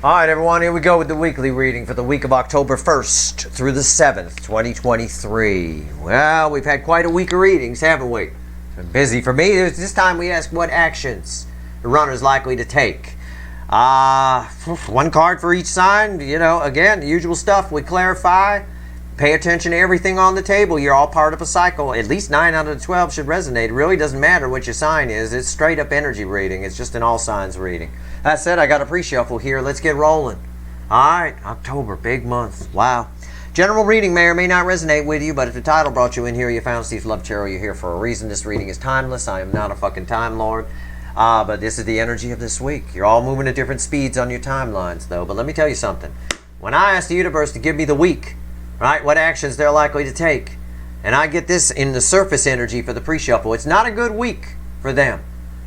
All right, everyone, here we go with the weekly reading for the week of October 1st through the 7th, 2023. Well, we've had quite a week of readings, haven't we? It's been busy for me. This time we ask what actions the runner is likely to take. One card for each sign. You know, again, the usual stuff. We clarify. Pay attention to everything on the table. You're all part of a cycle. At least 9 out of the 12 should resonate. It really doesn't matter what your sign is. It's straight up energy reading. It's just an all signs reading. That said, I got a pre-shuffle here. Let's get rolling. All right, October, big month. Wow. General reading may or may not resonate with you, but if the title brought you in here, you found Steve's Love Tarot, you're here for a reason. This reading is timeless. I am not a fucking Time Lord. But this is the energy of this week. You're all moving at different speeds on your timelines, though. But let me tell you something. When I ask the universe to give me the week, right, what actions they're likely to take, and I get this in the surface energy for the pre-shuffle, it's not a good week for them.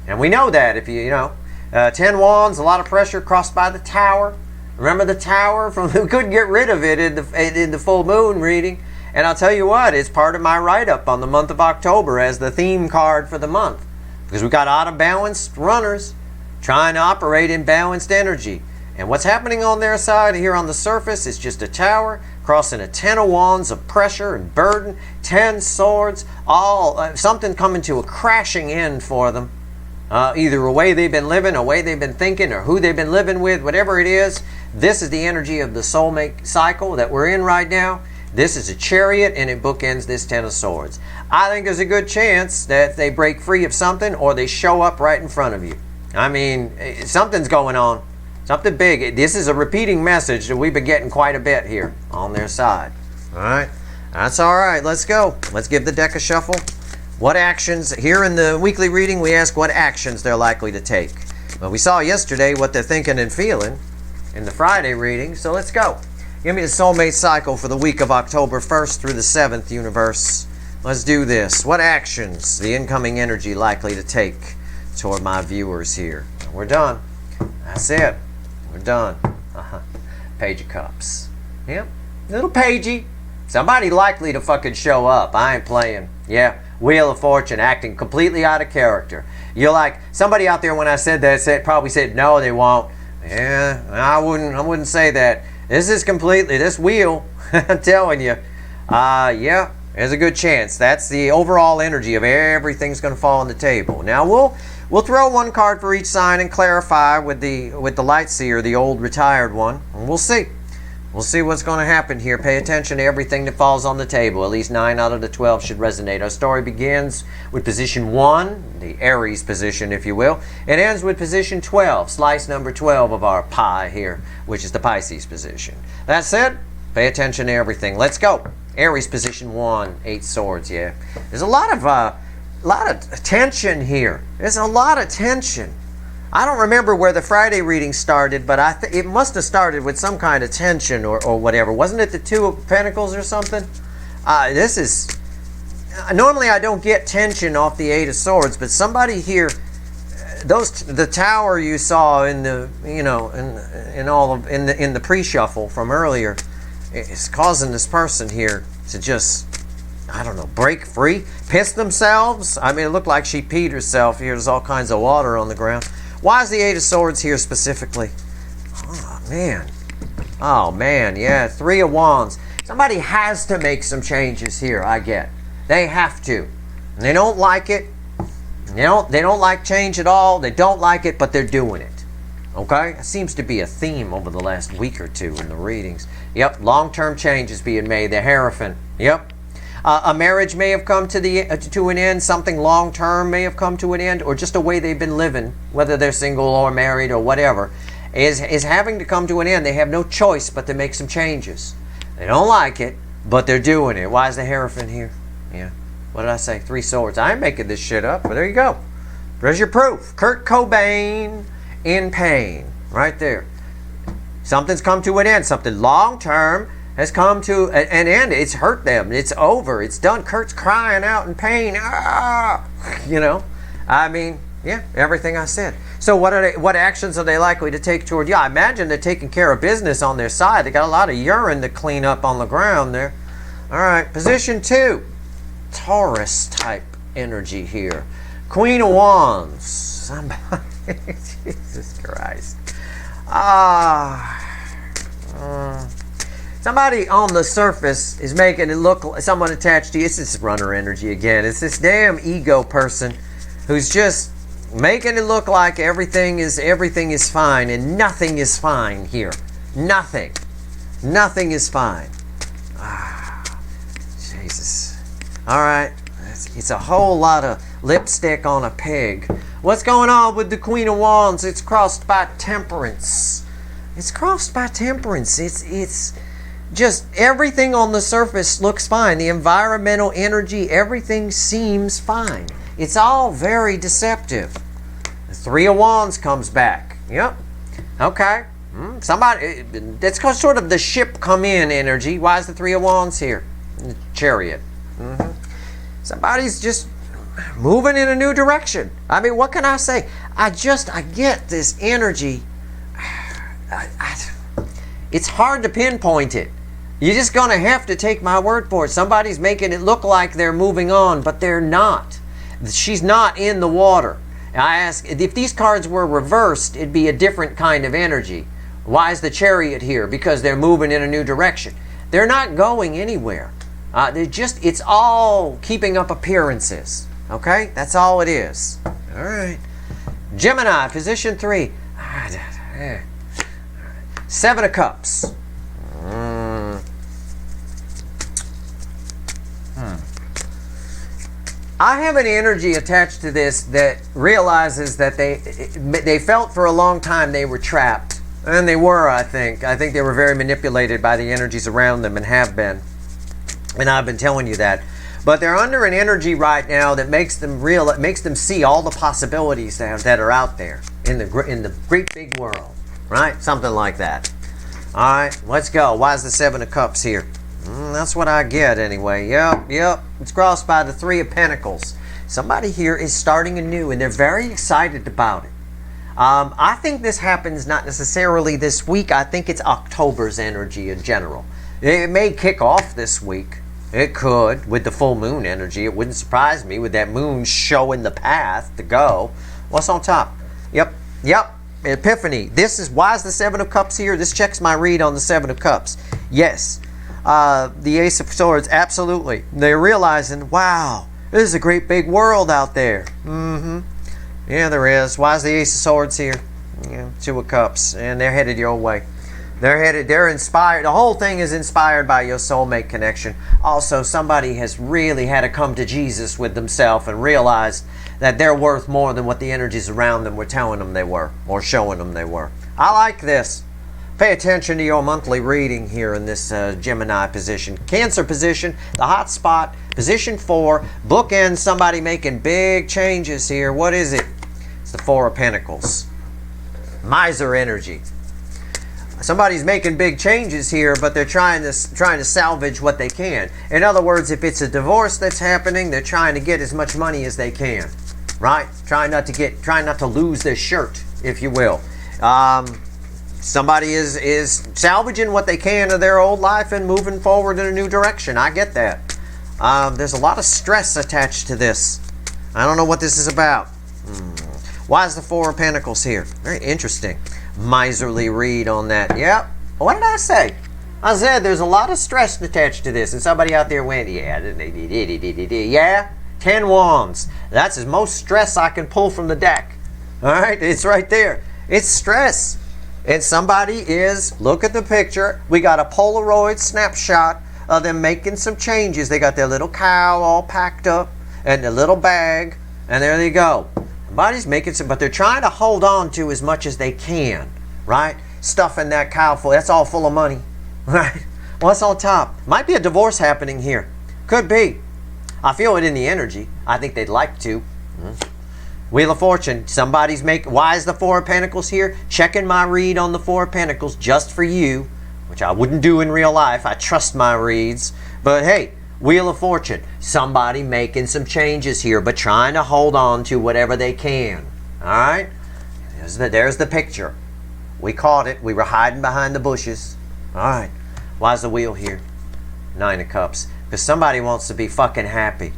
And we know that if you know, 10 wands, a lot of pressure crossed by the tower. Remember the tower? We couldn't get rid of it in the full moon reading. And I'll tell you what, it's part of my write-up on the month of October as the theme card for the month. Because we've got out-of-balanced runners trying to operate in balanced energy. And what's happening on their side here on the surface is just a tower crossing a 10 of wands of pressure and burden, 10 swords, all something coming to a crashing end for them. Either a way they've been living, a way they've been thinking, or who they've been living with, whatever it is. This is the energy of the soulmate cycle that we're in right now. This is a chariot, and it bookends this 10 of swords. I think there's a good chance that they break free of something or they show up right in front of you. I mean, something's going on. Something big. This is a repeating message that we've been getting quite a bit here on their side. All right. That's all right. Let's go. Let's give the deck a shuffle. What actions, here in the weekly reading, we ask what actions they're likely to take. Well, we saw yesterday what they're thinking and feeling in the Friday reading, so let's go. Give me the soulmate cycle for the week of October 1st through the 7th, universe. Let's do this. What actions the incoming energy likely to take toward my viewers here? We're done. That's it. We're done. Page of Cups. Yep. Little pagey. Somebody likely to fucking show up. I ain't playing. Yeah. Wheel of Fortune acting completely out of character. You're like, somebody out there when I said that probably said, no, they won't. Yeah, I wouldn't say that. This is completely, this wheel, I'm telling you. Yeah, there's a good chance. That's the overall energy of everything's going to fall on the table. Now, we'll throw one card for each sign and clarify with the light seer, the old retired one. And we'll see. We'll see what's going to happen here. Pay attention to everything that falls on the table. At least 9 out of the 12 should resonate. Our story begins with position 1, the Aries position, if you will. It ends with position 12, slice number 12 of our pie here, which is the Pisces position. That said, pay attention to everything. Let's go. Aries position 1, 8 swords, yeah. There's a lot of tension here. There's a lot of tension. I don't remember where the Friday reading started, but it must have started with some kind of tension or whatever. Wasn't it the 2 of Pentacles or something? This is... Normally I don't get tension off the 8 of Swords, but somebody here... the tower you saw in the, you know, in the pre-shuffle from earlier is causing this person here to just... I don't know, break free? Piss themselves? I mean, it looked like she peed herself. Here, there's all kinds of water on the ground. Why is the 8 of Swords here specifically? Oh, man. Oh, man, yeah. 3 of Wands. Somebody has to make some changes here, I get. They have to. And they don't like it. They don't like change at all. They don't like it, but they're doing it. Okay? It seems to be a theme over the last week or two in the readings. Yep, long-term changes being made. The Hierophant. Yep. A marriage may have come to an end, something long-term may have come to an end, or just a way they've been living, whether they're single or married or whatever, is having to come to an end. They have no choice but to make some changes. They don't like it, but they're doing it. Why is the Hierophant here? Yeah. What did I say? 3 swords. I ain't making this shit up, but there you go. There's your proof. Kurt Cobain in pain. Right there. Something's come to an end. Something long-term has come to an end. It's hurt them. It's over. It's done. Kurt's crying out in pain. Ah! You know? I mean, yeah, everything I said. So what actions are they likely to take toward you? I imagine they're taking care of business on their side. They got a lot of urine to clean up on the ground there. All right, position 2. Taurus type energy here. Queen of Wands. Somebody, Jesus Christ. Somebody on the surface is making it look like someone attached to you. It's this runner energy again. It's this damn ego person who's just making it look like everything is fine, and nothing is fine here. Nothing is fine. Jesus. All right. It's a whole lot of lipstick on a pig. What's going on with the Queen of Wands? It's crossed by Temperance. It's crossed by Temperance. It's just everything on the surface looks fine. The environmental energy, everything seems fine. It's all very deceptive. The Three of Wands comes back. Yep. Okay. Somebody, that's sort of the ship come in energy. Why is the Three of Wands here? The Chariot. Somebody's just moving in a new direction. I mean, what can I say? I get this energy. It's hard to pinpoint it. You're just going to have to take my word for it. Somebody's making it look like they're moving on, but they're not. She's not in the water. I ask, if these cards were reversed, it'd be a different kind of energy. Why is the Chariot here? Because they're moving in a new direction. They're not going anywhere. It's all keeping up appearances. Okay? That's all it is. All right. Gemini, position 3. Seven of Cups. I have an energy attached to this that realizes that they felt for a long time they were trapped. And they were, I think. I think they were very manipulated by the energies around them and have been. And I've been telling you that. But they're under an energy right now that makes them see all the possibilities that are out there in the great big world. Right? Something like that. All right, let's go. Why is the Seven of Cups here? That's what I get anyway. Yep. It's crossed by the Three of Pentacles. Somebody here is starting anew, and they're very excited about it. I think this happens not necessarily this week. I think it's October's energy in general. It may kick off this week. It could, with the full moon energy. It wouldn't surprise me with that moon showing the path to go. What's on top? Yep. Epiphany. Why is the Seven of Cups here? This checks my read on the Seven of Cups. Yes. The Ace of Swords, absolutely. They're realizing, wow, there's a great big world out there. Yeah, there is. Why is the Ace of Swords here? Yeah, Two of Cups. And they're headed your way. They're inspired. The whole thing is inspired by your soulmate connection. Also, somebody has really had to come to Jesus with themselves and realized that they're worth more than what the energies around them were telling them they were, or showing them they were. I like this. Pay attention to your monthly reading here in this Gemini position. Cancer position, the hot spot, position 4, bookend, somebody making big changes here. What is it? It's the Four of Pentacles. Miser energy. Somebody's making big changes here, but they're trying to salvage what they can. In other words, if it's a divorce that's happening, they're trying to get as much money as they can, right? Trying not to lose their shirt, if you will. Somebody is salvaging what they can of their old life and moving forward in a new direction. I get that. There's a lot of stress attached to this. I don't know what this is about. Why is the Four of Pentacles here? Very interesting. Miserly read on that. Yep. What did I say? I said there's a lot of stress attached to this, and somebody out there went, yeah, 10 Wands. That's the most stress I can pull from the deck. All right, it's right there. It's stress. And somebody is, look at the picture. We got a Polaroid snapshot of them making some changes. They got their little cow all packed up and their little bag, and there they go. Somebody's making some, but they're trying to hold on to as much as they can, right? Stuffing that cow full, that's all full of money, right? What's on top? Might be a divorce happening here. Could be. I feel it in the energy. I think they'd like to. Wheel of Fortune. Somebody's making, why is the Four of Pentacles here? Checking my read on the Four of Pentacles just for you, which I wouldn't do in real life. I trust my reads. But hey, Wheel of Fortune. Somebody making some changes here, but trying to hold on to whatever they can. All right? There's the picture. We caught it. We were hiding behind the bushes. All right. Why's the wheel here? Nine of Cups. Because somebody wants to be fucking happy.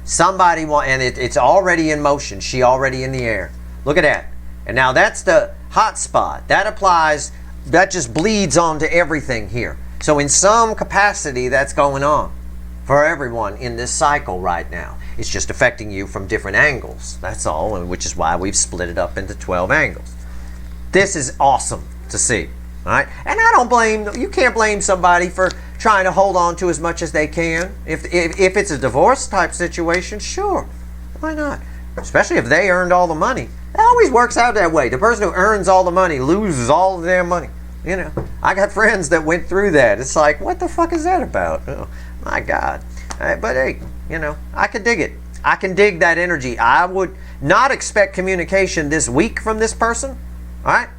Somebody and it's already in motion. She already in the air. Look at that. And now that's the hot spot. That applies, that just bleeds onto everything here. So in some capacity, that's going on for everyone in this cycle right now. It's just affecting you from different angles. That's all, and which is why we've split it up into 12 angles. This is awesome to see, all right? And I don't blame, you can't blame somebody for trying to hold on to as much as they can. If it's a divorce type situation, sure, why not? Especially if they earned all the money. It always works out that way. The person who earns all the money loses all of their money. You know, I got friends that went through that. It's like, what the fuck is that about? Oh, my God. But hey, you know, I can dig it. I can dig that energy. I would not expect communication this week from this person, all right?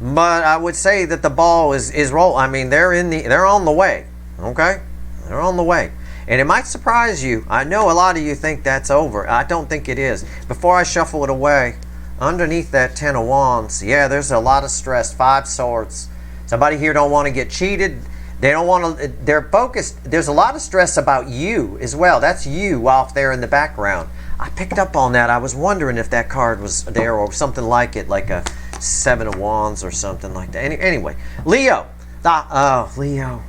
But I would say that the ball is roll. I mean, they're on the way, okay? They're on the way. And it might surprise you. I know a lot of you think that's over. I don't think it is. Before I shuffle it away, underneath that 10 of Wands, yeah, there's a lot of stress. 5 Swords. Somebody here don't want to get cheated. They don't want to, they're focused. There's a lot of stress about you as well. That's you off there in the background. I picked up on that. I was wondering if that card was there or something like it, like a 7 of Wands or something like that. Anyway, Leo. Leo.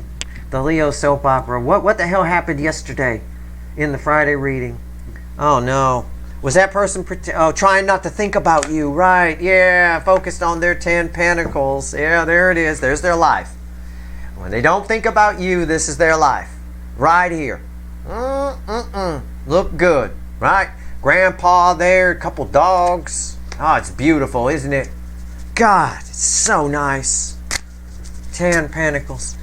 The Leo soap opera. What the hell happened yesterday in the Friday reading? Oh, no. Was that person trying not to think about you? Right, yeah, focused on their 10 Pentacles. Yeah, there it is. There's their life. When they don't think about you, this is their life. Right here. Look good, right? Grandpa there, a couple dogs. Oh, it's beautiful, isn't it? God, it's so nice. 10 Pentacles.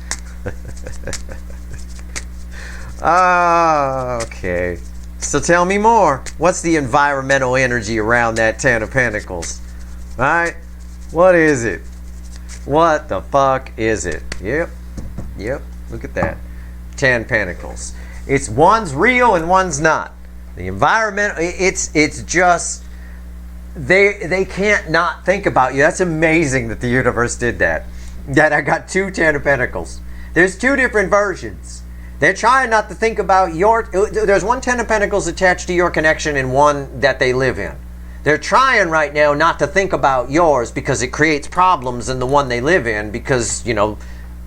Okay. So tell me more. What's the environmental energy around that 10 of Pentacles? Right? What is it? What the fuck is it? Yep. Look at that. 10 Pentacles. It's one's real and one's not. The environment, it's just, they can't not think about you. That's amazing that the universe did that. That I got 2 10 of Pentacles. There's 2 different versions. They're trying not to think about there's 1 10 of Pentacles attached to your connection and 1 that they live in. They're trying right now not to think about yours because it creates problems in the one they live in because, you know,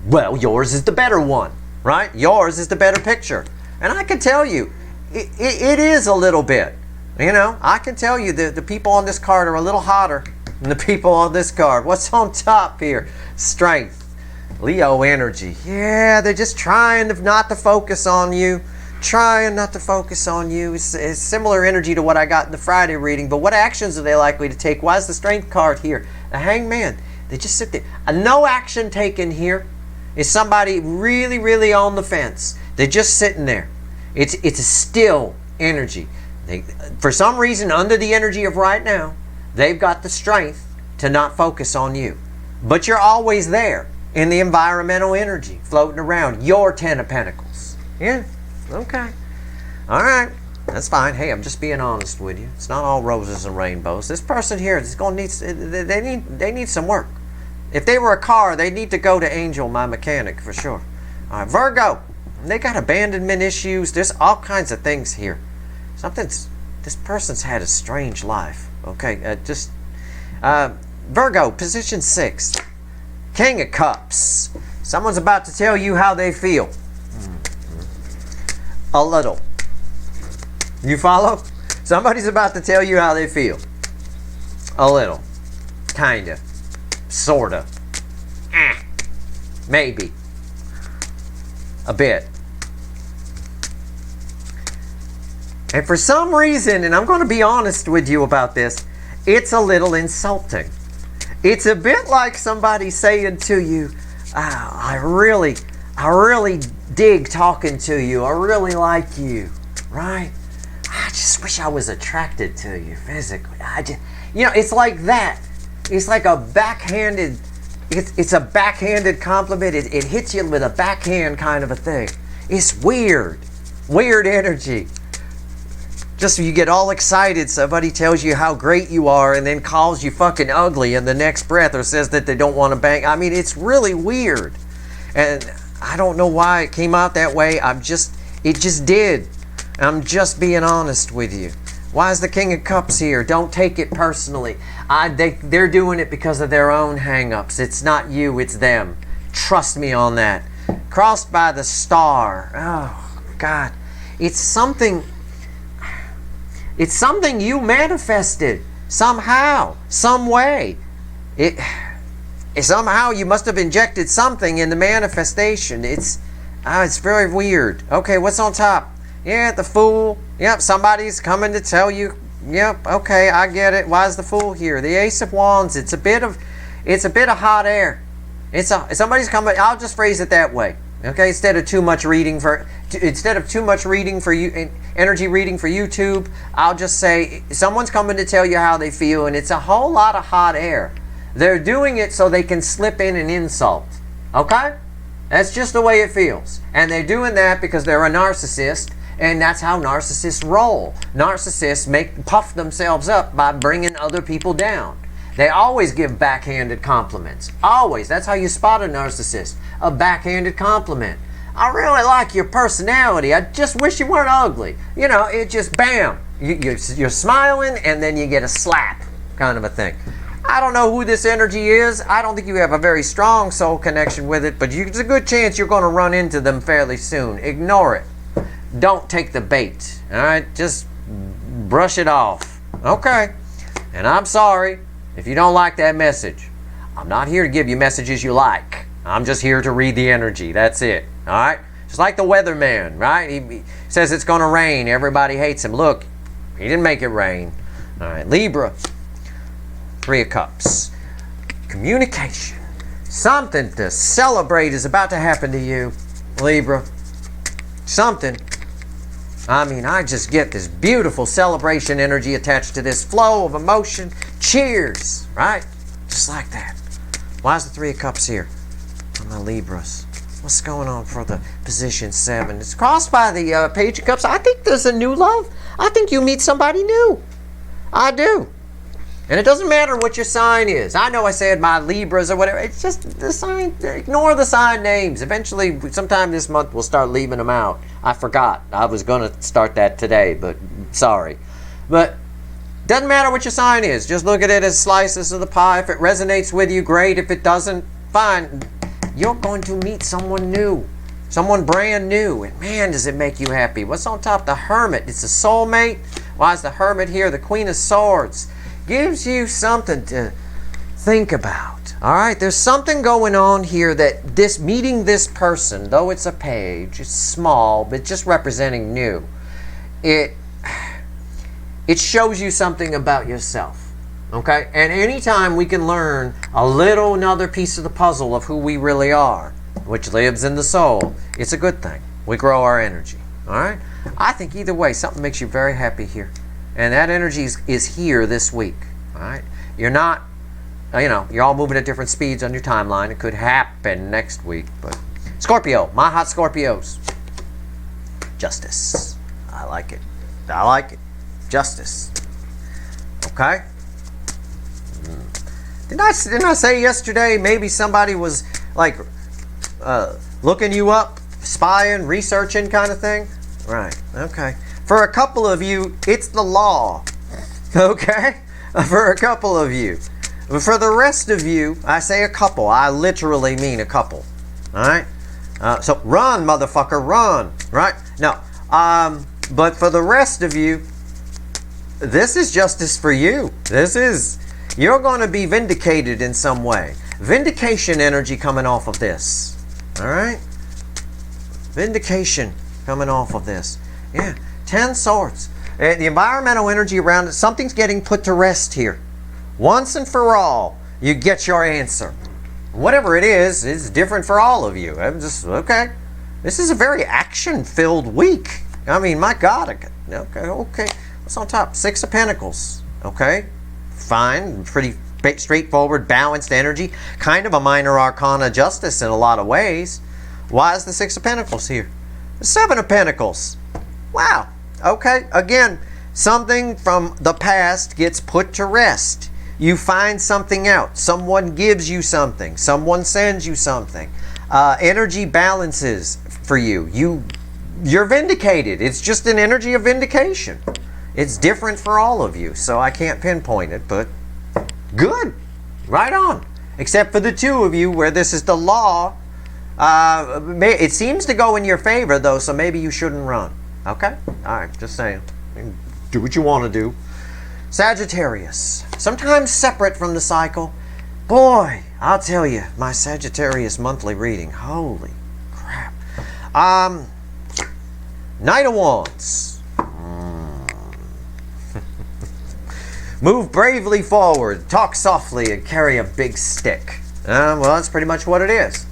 well, yours is the better one, right? Yours is the better picture. And I can tell you, it is a little bit. You know, I can tell you the people on this card are a little hotter than the people on this card. What's on top here? Strength. Leo energy. Yeah, they're just trying not to focus on you. Trying not to focus on you. It's similar energy to what I got in the Friday reading, but what actions are they likely to take? Why is the Strength card here? The Hangman. They just sit there. No action taken here. Is somebody really, really on the fence. They're just sitting there. It's a still energy. For some reason, under the energy of right now, they've got the strength to not focus on you. But you're always there in the environmental energy floating around. Your 10 of Pentacles. Yeah, okay. All right, that's fine. Hey, I'm just being honest with you. It's not all roses and rainbows. This person here is going to need, they need some work. If they were a car, they need to go to Angel, my mechanic, for sure. All right, Virgo. They got abandonment issues. There's all kinds of things here. This person's had a strange life. Okay, Virgo, position 6. King of Cups. Someone's about to tell you how they feel. A little. You follow? Somebody's about to tell you how they feel. A little. Kinda. Sorta. Maybe. A bit. And for some reason, and I'm going to be honest with you about this, it's a little insulting. It's a bit like somebody saying to you, I really dig talking to you. I really like you, right? I just wish I was attracted to you physically. It's like that. It's like a backhanded, it's a backhanded compliment. It hits you with a backhand kind of a thing. It's weird. Weird energy. Just so you get all excited, somebody tells you how great you are and then calls you fucking ugly in the next breath or says that they don't want to bang. I mean, it's really weird. And I don't know why it came out that way. It just did. I'm just being honest with you. Why is the King of Cups here? Don't take it personally. They're doing it because of their own hang-ups. It's not you, it's them. Trust me on that. Crossed by the star. Oh, God. It's something you manifested somehow, some way. Somehow you must have injected something in the manifestation. It's very weird. Okay, what's on top? Yeah, the Fool. Yep, somebody's coming to tell you. Yep, okay, I get it. Why is the Fool here? The Ace of Wands. It's a bit of hot air. Somebody's coming. I'll just phrase it that way. Okay, instead of too much reading for you, energy reading for YouTube, I'll just say someone's coming to tell you how they feel, and it's a whole lot of hot air. They're doing it so they can slip in an insult. Okay? That's just the way it feels. And they're doing that because they're a narcissist, and that's how narcissists roll. Narcissists puff themselves up by bringing other people down. They always give backhanded compliments. Always. That's how you spot a narcissist. A backhanded compliment. I really like your personality. I just wish you weren't ugly. You know, it just bam. You're smiling and then you get a slap kind of a thing. I don't know who this energy is. I don't think you have a very strong soul connection with it, but it's a good chance you're going to run into them fairly soon. Ignore it. Don't take the bait. All right? Just brush it off. Okay? And I'm sorry if you don't like that message. I'm not here to give you messages you like. I'm just here to read the energy. That's it. All right? Just like the weatherman, right? He says it's going to rain. Everybody hates him. Look, he didn't make it rain. All right, Libra. 3 of Cups. Communication. Something to celebrate is about to happen to you, Libra. Something. I mean, I just get this beautiful celebration energy attached to this flow of emotion. Cheers, right? Just like that. Why is the 3 of Cups here for my Libras? What's going on for the position 7? It's crossed by the Page of Cups. I think there's a new love. I think you meet somebody new. I do. And it doesn't matter what your sign is. I know I said my Libras or whatever. It's just the sign. Ignore the sign names. Eventually, sometime this month, we'll start leaving them out. I forgot. I was going to start that today, but sorry. But doesn't matter what your sign is. Just look at it as slices of the pie. If it resonates with you, great. If it doesn't, fine. You're going to meet someone new. Someone brand new. And man, does it make you happy. What's on top? The Hermit. It's a soulmate. Why is the Hermit here? The Queen of Swords. Gives you something to think about. All right? There's something going on here that meeting this person, though it's a page, it's small, but just representing new, it shows you something about yourself. Okay? And anytime we can learn another piece of the puzzle of who we really are, which lives in the soul, it's a good thing. We grow our energy. All right? I think either way, something makes you very happy here. And that energy is here this week. All right? You're not, you're all moving at different speeds on your timeline. It could happen next week. But Scorpio, my hot Scorpios. Justice. I like it. I like it. Justice. Okay? Didn't I say yesterday maybe somebody was like looking you up, spying, researching kind of thing? Right. Okay. For a couple of you, it's the law. Okay? For a couple of you. But for the rest of you, I say a couple. I literally mean a couple. Alright? So run, motherfucker, run. Right? No. But for the rest of you, this is justice for you. You're going to be vindicated in some way. Vindication energy coming off of this. Alright? Vindication coming off of this. Yeah. 10 Swords. The environmental energy around it, something's getting put to rest here. Once and for all, you get your answer. Whatever it is, it's different for all of you. I'm just, okay. This is a very action-filled week. I mean, my God. Okay. What's on top? 6 of Pentacles. Okay. Fine. Pretty straightforward, balanced energy. Kind of a minor arcana justice in a lot of ways. Why is the 6 of Pentacles here? The 7 of Pentacles. Wow. Okay. Again, something from the past gets put to rest. You find something out. Someone gives you something. Someone sends you something. Energy balances for you. You're vindicated. It's just an energy of vindication. It's different for all of you, so I can't pinpoint it, but good. Right on. Except for the two of you where this is the law. It seems to go in your favor, though, so maybe you shouldn't run. Okay? All right, just saying. Do what you want to do. Sagittarius. Sometimes separate from the cycle. Boy, I'll tell you, my Sagittarius monthly reading. Holy crap. Knight of Wands. Move bravely forward, talk softly, and carry a big stick. Well, that's pretty much what it is.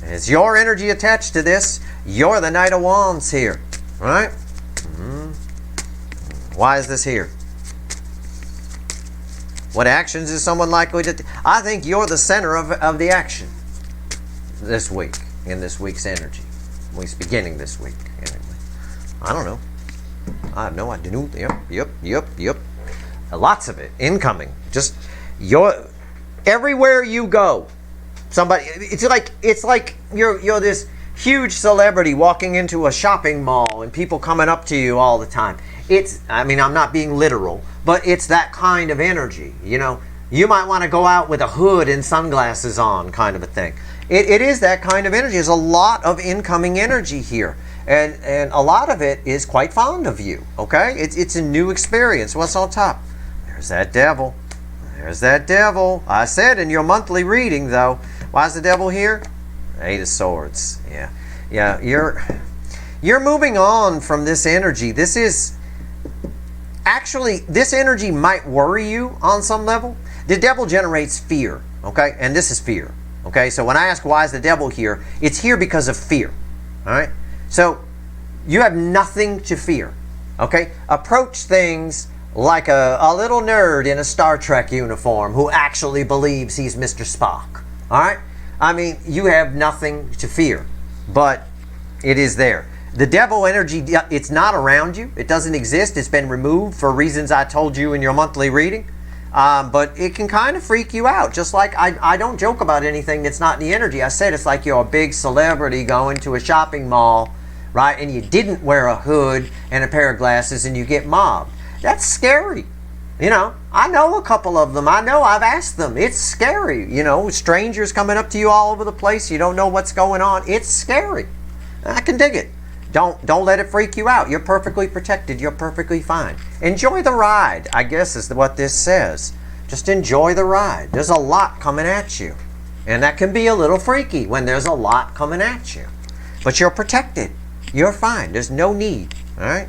It's your energy attached to this. You're the Knight of Wands here. Right? Why is this here? What actions is someone likely to... I think you're the center of the action this week, in this week's energy. At least beginning this week, anyway. I don't know. I have no idea. Yep. Lots of it. Incoming. Just, everywhere you go, somebody... It's like you're this huge celebrity walking into a shopping mall and people coming up to you all the time. I'm not being literal, but it's that kind of energy. You know, you might want to go out with a hood and sunglasses on, kind of a thing. It is that kind of energy. There's a lot of incoming energy here, and a lot of it is quite fond of you. Okay, it's a new experience. What's on top? There's that devil. There's that devil. I said in your monthly reading, though. Why is the devil here? Eight of Swords. Yeah. You're moving on from this energy. This energy might worry you on some level. The devil generates fear, okay? And this is fear, okay? So when I ask why is the devil here, it's here because of fear, all right? So you have nothing to fear, okay? Approach things like a little nerd in a Star Trek uniform who actually believes he's Mr. Spock, all right? I mean, you have nothing to fear, but it is there. The devil energy, it's not around you. It doesn't exist. It's been removed for reasons I told you in your monthly reading. But it can kind of freak you out. Just like I don't joke about anything that's not in the energy. I said it's like you're a big celebrity going to a shopping mall, right? And you didn't wear a hood and a pair of glasses and you get mobbed. That's scary. You know, I know a couple of them. I know I've asked them. It's scary. You know, strangers coming up to you all over the place. You don't know what's going on. It's scary. I can dig it. Don't let it freak you out. You're perfectly protected. You're perfectly fine. Enjoy the ride, I guess is what this says. Just enjoy the ride. There's a lot coming at you. And that can be a little freaky when there's a lot coming at you. But you're protected. You're fine. There's no need. All right?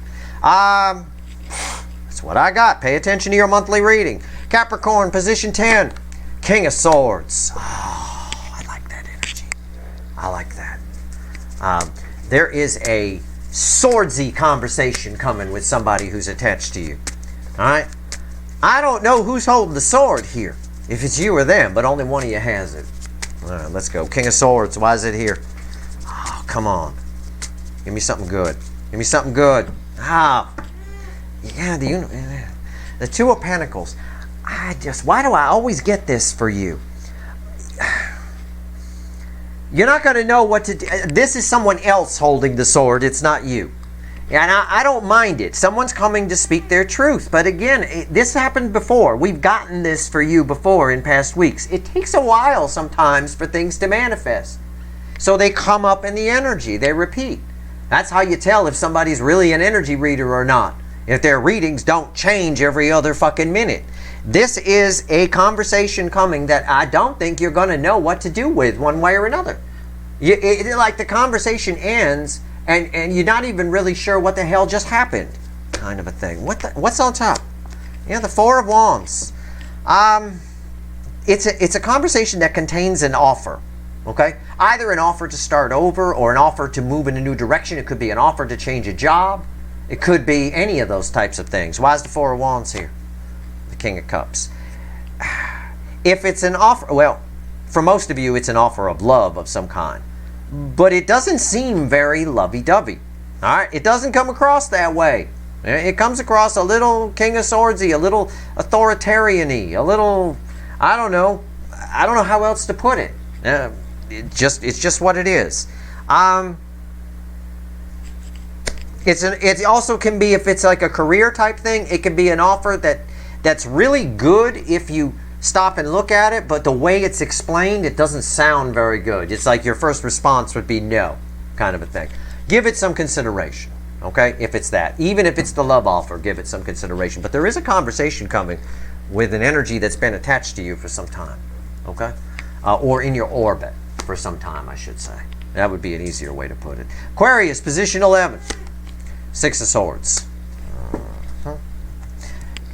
That's what I got. Pay attention to your monthly reading. Capricorn, position 10. King of Swords. Oh, I like that energy. I like that. There is a swordsy conversation coming with somebody who's attached to you. All right? I don't know who's holding the sword here, if it's you or them, but only one of you has it. All right, let's go. King of Swords. Why is it here? Oh, come on. Give me something good. Give me something good. Ah. Yeah, the Two of Pentacles. Why do I always get this for you? You're not going to know what to do. This is someone else holding the sword. It's not you. And I don't mind it. Someone's coming to speak their truth. But again, this happened before. We've gotten this for you before in past weeks. It takes a while sometimes for things to manifest. So they come up in the energy. They repeat. That's how you tell if somebody's really an energy reader or not. If their readings don't change every other fucking minute. This is a conversation coming that I don't think you're going to know what to do with one way or another. Like the conversation ends and you're not even really sure what the hell just happened, kind of a thing. What's on top? Yeah, the Four of Wands. It's a conversation that contains an offer. Okay, either an offer to start over or an offer to move in a new direction. It could be an offer to change a job. It could be any of those types of things. Why is the Four of Wands here? The King of Cups. If it's an offer, well, for most of you, it's an offer of love of some kind. But it doesn't seem very lovey-dovey. All right? It doesn't come across that way. It comes across a little King of Swordsy, a little authoritarian-y, a little, I don't know how else to put it. It's just what it is. It also can be, if it's like a career type thing, it can be an offer that's really good if you stop and look at it, but the way it's explained, it doesn't sound very good. It's like your first response would be no, kind of a thing. Give it some consideration, okay? If it's that. Even if it's the love offer, give it some consideration. But there is a conversation coming with an energy that's been attached to you for some time, okay? Or in your orbit for some time, I should say. That would be an easier way to put it. Aquarius, position 11. Six of Swords.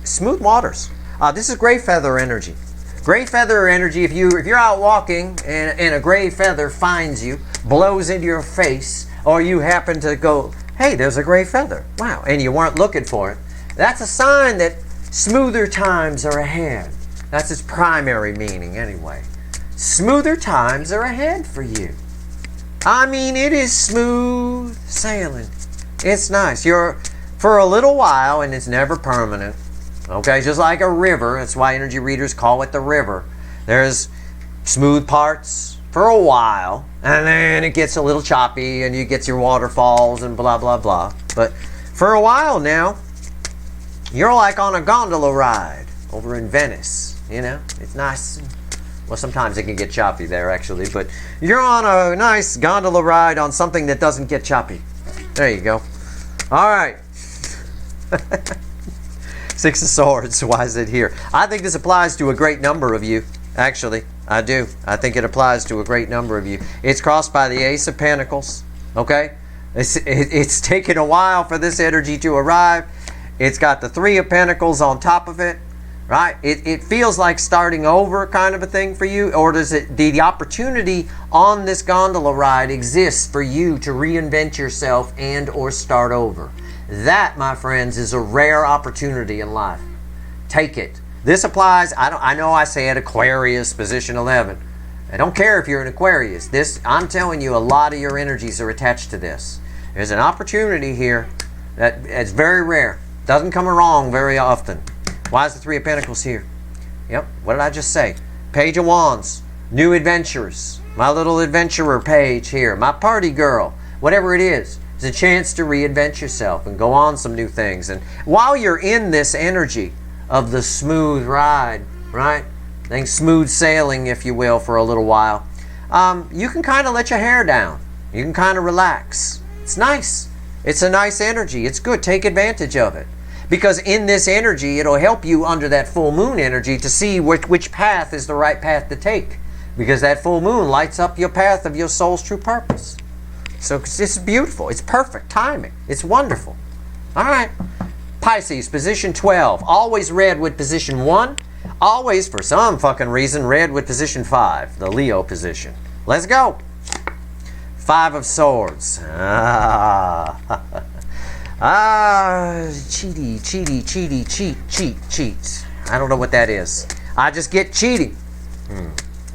Smooth waters. This is gray feather energy. Gray feather energy, if you're out walking and a gray feather finds you, blows into your face, or you happen to go, hey, there's a gray feather. Wow, and you weren't looking for it. That's a sign that smoother times are ahead. That's its primary meaning anyway. Smoother times are ahead for you. I mean, it is smooth sailing. It's nice. You're for a little while, and it's never permanent. Okay, just like a river. That's why energy readers call it the river. There's smooth parts for a while, and then it gets a little choppy, and you get your waterfalls and blah, blah, blah. But for a while now, you're like on a gondola ride over in Venice. You know, it's nice. Well, sometimes it can get choppy there, actually, but you're on a nice gondola ride on something that doesn't get choppy. There you go. All right. Six of Swords. Why is it here? I think this applies to a great number of you. Actually, I do. I think it applies to a great number of you. It's crossed by the Ace of Pentacles. Okay? It's taken a while for this energy to arrive. It's got the Three of Pentacles on top of it. Right? It feels like starting over kind of a thing for you, or does it? The opportunity on this gondola ride exists for you to reinvent yourself and or start over. That, my friends, is a rare opportunity in life. Take it. This applies. I know I said Aquarius, position 11. I don't care if you're an Aquarius. I'm telling you, a lot of your energies are attached to this. There's an opportunity here that's very rare. Doesn't come along very often. Why is the Three of Pentacles here? Yep, what did I just say? Page of Wands, new adventures. My little adventurer page here, my party girl, whatever it is. It's a chance to reinvent yourself and go on some new things. And while you're in this energy of the smooth ride, right? Things smooth sailing, if you will, for a little while, you can kind of let your hair down. You can kind of relax. It's nice. It's a nice energy. It's good. Take advantage of it. Because in this energy, it'll help you under that full moon energy to see which path is the right path to take. Because that full moon lights up your path of your soul's true purpose. So it's beautiful. It's perfect timing. It's wonderful. All right. Pisces, position 12. Always red with position 1. Always, for some fucking reason, red with position 5. The Leo position. Let's go. Five of Swords. Cheat. I don't know what that is. I just get cheating.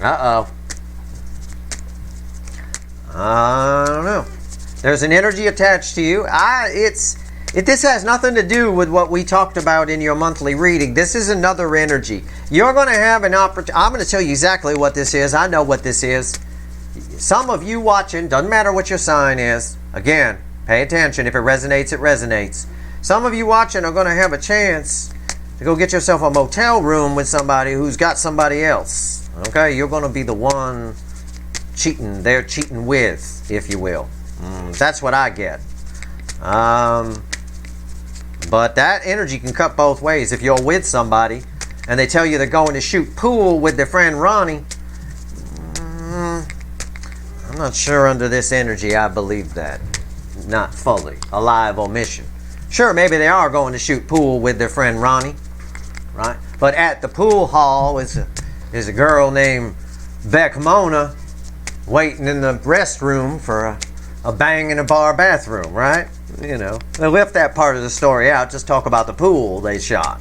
Uh-oh. I don't know. There's an energy attached to you. This has nothing to do with what we talked about in your monthly reading. This is another energy. You're going to have an opportunity. I'm going to tell you exactly what this is. I know what this is. Some of you watching, doesn't matter what your sign is. Again, pay attention. If it resonates, it resonates. Some of you watching are going to have a chance to go get yourself a motel room with somebody who's got somebody else. Okay? You're going to be the one cheating. They're cheating with, if you will. That's what I get. But that energy can cut both ways. If you're with somebody and they tell you they're going to shoot pool with their friend Ronnie, I'm not sure under this energy I believe that. Not fully. A live omission. Sure, maybe they are going to shoot pool with their friend Ronnie, right? But at the pool hall is a girl named Beck Mona waiting in the restroom for a bang in a bar bathroom, right? You know, they left that part of the story out. Just talk about the pool they shot.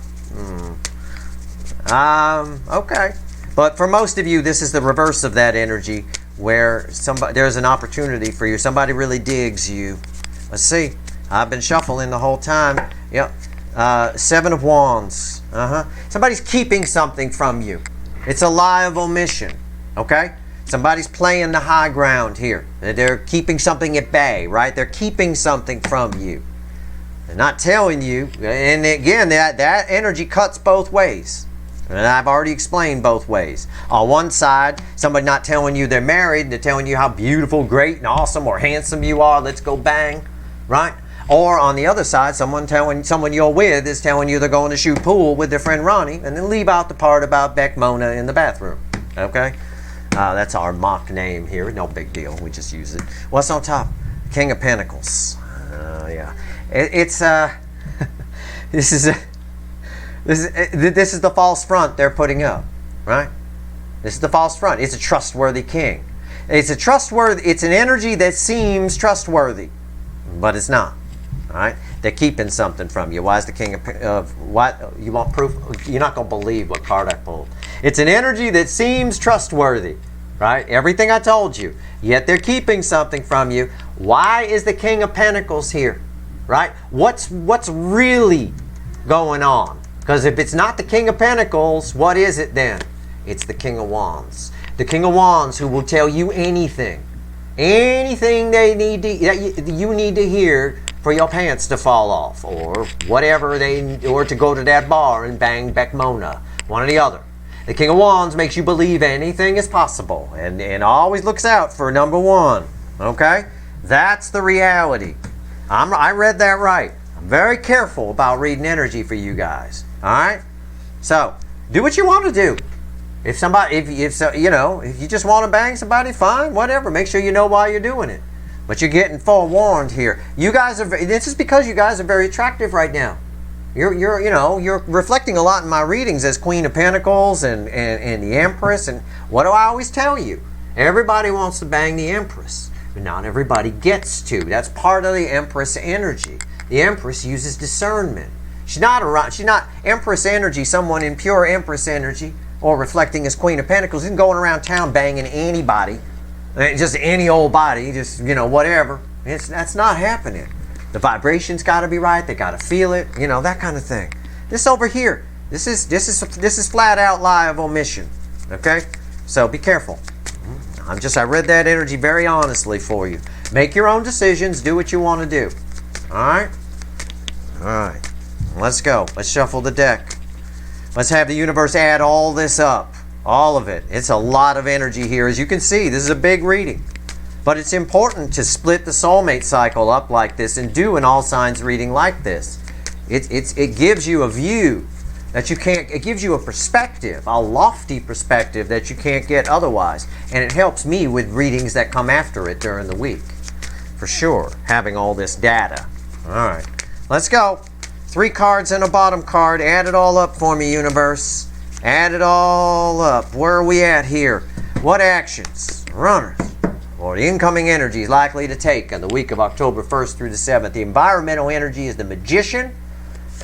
Okay. But for most of you, this is the reverse of that energy, where there's an opportunity for you. Somebody really digs you. Let's see. I've been shuffling the whole time. Yep. Seven of Wands. Somebody's keeping something from you. It's a lie of omission. Okay? Somebody's playing the high ground here. They're keeping something at bay, right? They're keeping something from you. They're not telling you. And again, that energy cuts both ways. And I've already explained both ways. On one side, somebody not telling you they're married, they're telling you how beautiful, great, and awesome or handsome you are, let's go bang, right? Or on the other side, someone you're with is telling you they're going to shoot pool with their friend Ronnie, and then leave out the part about Beck Mona in the bathroom, okay? That's our mock name here, no big deal, we just use it. What's on top? King of Pentacles. Yeah. This is the false front they're putting up, right? This is the false front. It's a trustworthy king. It's an energy that seems trustworthy, but it's not. All right? They're keeping something from you. Why is the king of what? You want proof? You're not going to believe what card I pulled. It's an energy that seems trustworthy, right? Everything I told you. Yet they're keeping something from you. Why is the King of Pentacles here, right? What's really going on? Because if it's not the King of Pentacles, what is it then? It's the King of Wands. The King of Wands who will tell you anything. Anything you need to hear for your pants to fall off. Or whatever or to go to that bar and bang Beck Mona. One or the other. The King of Wands makes you believe anything is possible. And always looks out for number one. Okay? That's the reality. I read that right. I'm very careful about reading energy for you guys. Alright? So, do what you want to do. If you just want to bang somebody, fine, whatever. Make sure you know why you're doing it. But you're getting forewarned here. This is because you guys are very attractive right now. You're reflecting a lot in my readings as Queen of Pentacles and the Empress. And what do I always tell you? Everybody wants to bang the Empress, but not everybody gets to. That's part of the Empress energy. The Empress uses discernment. She's not Empress energy, someone in pure Empress energy, or reflecting as Queen of Pentacles, isn't going around town banging anybody, just any old body, just, whatever. That's not happening. The vibration's got to be right. They got to feel it, that kind of thing. This over here, this is flat out lie of omission. Okay, so be careful. I read that energy very honestly for you. Make your own decisions. Do what you want to do. All right. All right. Let's go. Let's shuffle the deck. Let's have the universe add all this up. All of it. It's a lot of energy here. As you can see, this is a big reading. But it's important to split the soulmate cycle up like this and do an all signs reading like this. It gives you a view that you can't, it gives you a perspective, a lofty perspective that you can't get otherwise. And it helps me with readings that come after it during the week. For sure, having all this data. All right. Let's go. 3 cards and a bottom card. Add it all up for me, universe. Add it all up. Where are we at here? What actions, runners, or the incoming energy is likely to take on the week of October 1st through the 7th? The environmental energy is the Magician,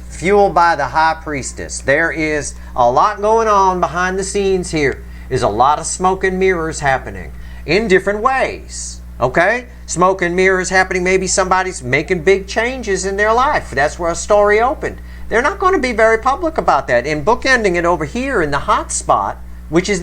fueled by the High Priestess. There is a lot going on behind the scenes here. There's a lot of smoke and mirrors happening in different ways. Okay? Smoke and mirrors happening. Maybe somebody's making big changes in their life. That's where a story opened. They're not going to be very public about that. And bookending it over here in the hot spot, which is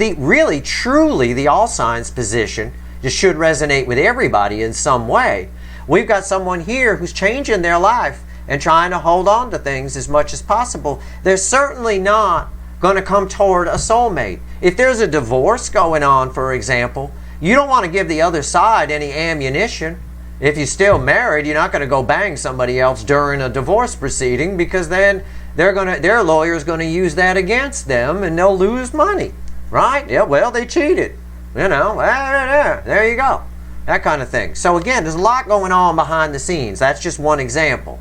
truly the all signs position, just should resonate with everybody in some way. We've got someone here who's changing their life and trying to hold on to things as much as possible. They're certainly not going to come toward a soulmate. If there's a divorce going on, for example, you don't want to give the other side any ammunition. If you're still married, you're not going to go bang somebody else during a divorce proceeding, because then their lawyer's going to use that against them and they'll lose money, right? Yeah, well, they cheated. There you go. That kind of thing. So again, there's a lot going on behind the scenes. That's just one example.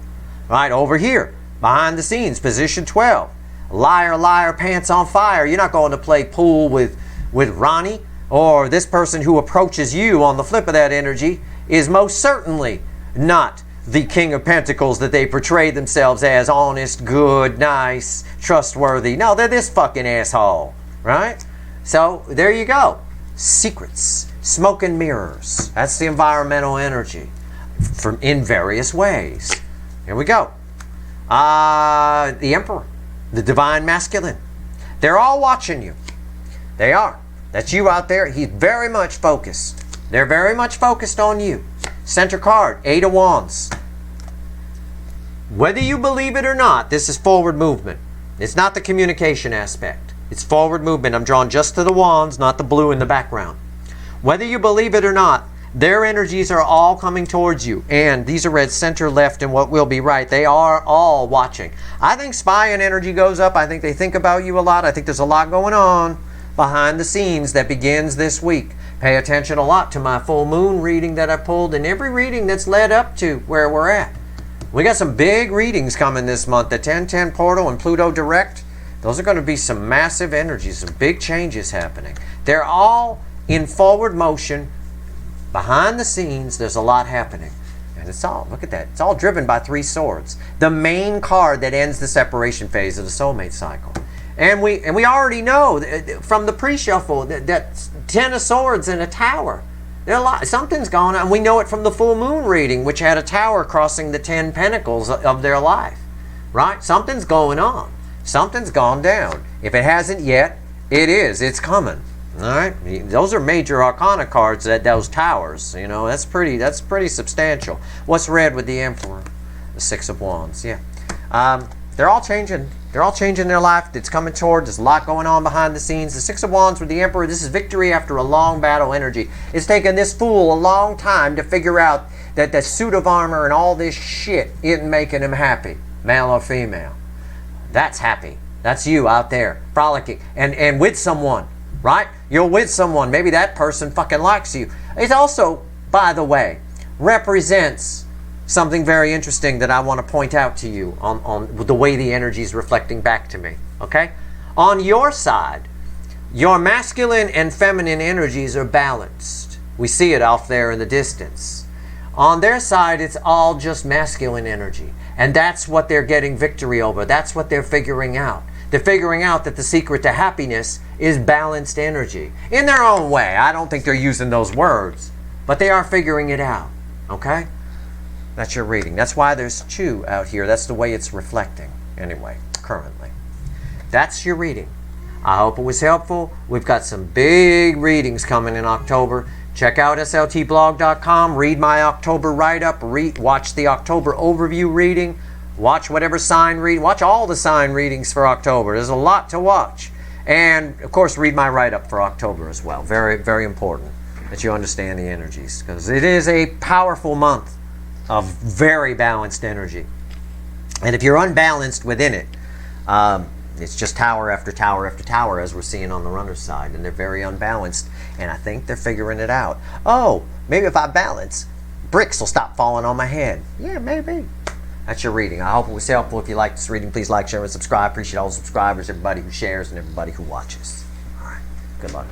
Right over here, behind the scenes, position 12. Liar, liar, pants on fire. You're not going to play pool with Ronnie. Or this person who approaches you on the flip of that energy is most certainly not the King of Pentacles that they portray themselves as, honest, good, nice, trustworthy. No, they're this fucking asshole, right? So there you go. Secrets, smoke and mirrors. That's the environmental energy in various ways. Here we go. The Emperor, the Divine Masculine. They're all watching you. They are. That's you out there. He's very much focused. They're very much focused on you. Center card, 8 of Wands. Whether you believe it or not, this is forward movement. It's not the communication aspect. It's forward movement. I'm drawn just to the wands, not the blue in the background. Whether you believe it or not, their energies are all coming towards you. And these are red, center, left, and what will be right. They are all watching. I think spying energy goes up. I think they think about you a lot. I think there's a lot going on behind the scenes that begins this week. Pay attention a lot to my full moon reading that I pulled and every reading that's led up to where we're at. We got some big readings coming this month. The 1010 portal and Pluto direct. Those are going to be some massive energies, some big changes happening. They're all in forward motion. Behind the scenes, there's a lot happening. And it's all, look at that, it's all driven by 3 swords. The main card that ends the separation phase of the soulmate cycle. And we already know from the pre-shuffle that 10 of swords and a tower. Something's going on. We know it from the full moon reading, which had a tower crossing the 10 pentacles of their life. Right? Something's going on. Something's gone down. If it hasn't yet, it is. It's coming. All right? Those are major arcana cards, those towers. You know, that's pretty substantial. What's red with the Emperor? The 6 of Wands. Yeah. They're all changing. They're all changing their life. It's coming toward. There's a lot going on behind the scenes. The 6 of Wands with the Emperor. This is victory after a long battle energy. It's taken this fool a long time to figure out that the suit of armor and all this shit isn't making him happy, male or female. That's happy. That's you out there frolicking and with someone, right? You're with someone. Maybe that person fucking likes you. It also, by the way, represents something very interesting that I want to point out to you on the way the energy is reflecting back to me, okay? On your side, your masculine and feminine energies are balanced. We see it off there in the distance. On their side, it's all just masculine energy. And that's what they're getting victory over. That's what they're figuring out. They're figuring out that the secret to happiness is balanced energy. In their own way. I don't think they're using those words. But they are figuring it out, okay? That's your reading. That's why there's 2 out here. That's the way it's reflecting, anyway, currently. That's your reading. I hope it was helpful. We've got some big readings coming in October. Check out sltblog.com. Read my October write-up. Watch the October overview reading. Watch whatever sign read. Watch all the sign readings for October. There's a lot to watch. And, of course, read my write-up for October as well. Very, very important that you understand the energies, because it is a powerful month of very balanced energy. And if you're unbalanced within it, it's just tower after tower after tower, as we're seeing on the runner's side, and they're very unbalanced, and I think they're figuring it out. Oh, maybe if I balance, bricks will stop falling on my head. Yeah, maybe. That's your reading. I hope it was helpful. If you like this reading, please like, share, and subscribe. Appreciate all the subscribers, everybody who shares, and everybody who watches. All right. Good luck.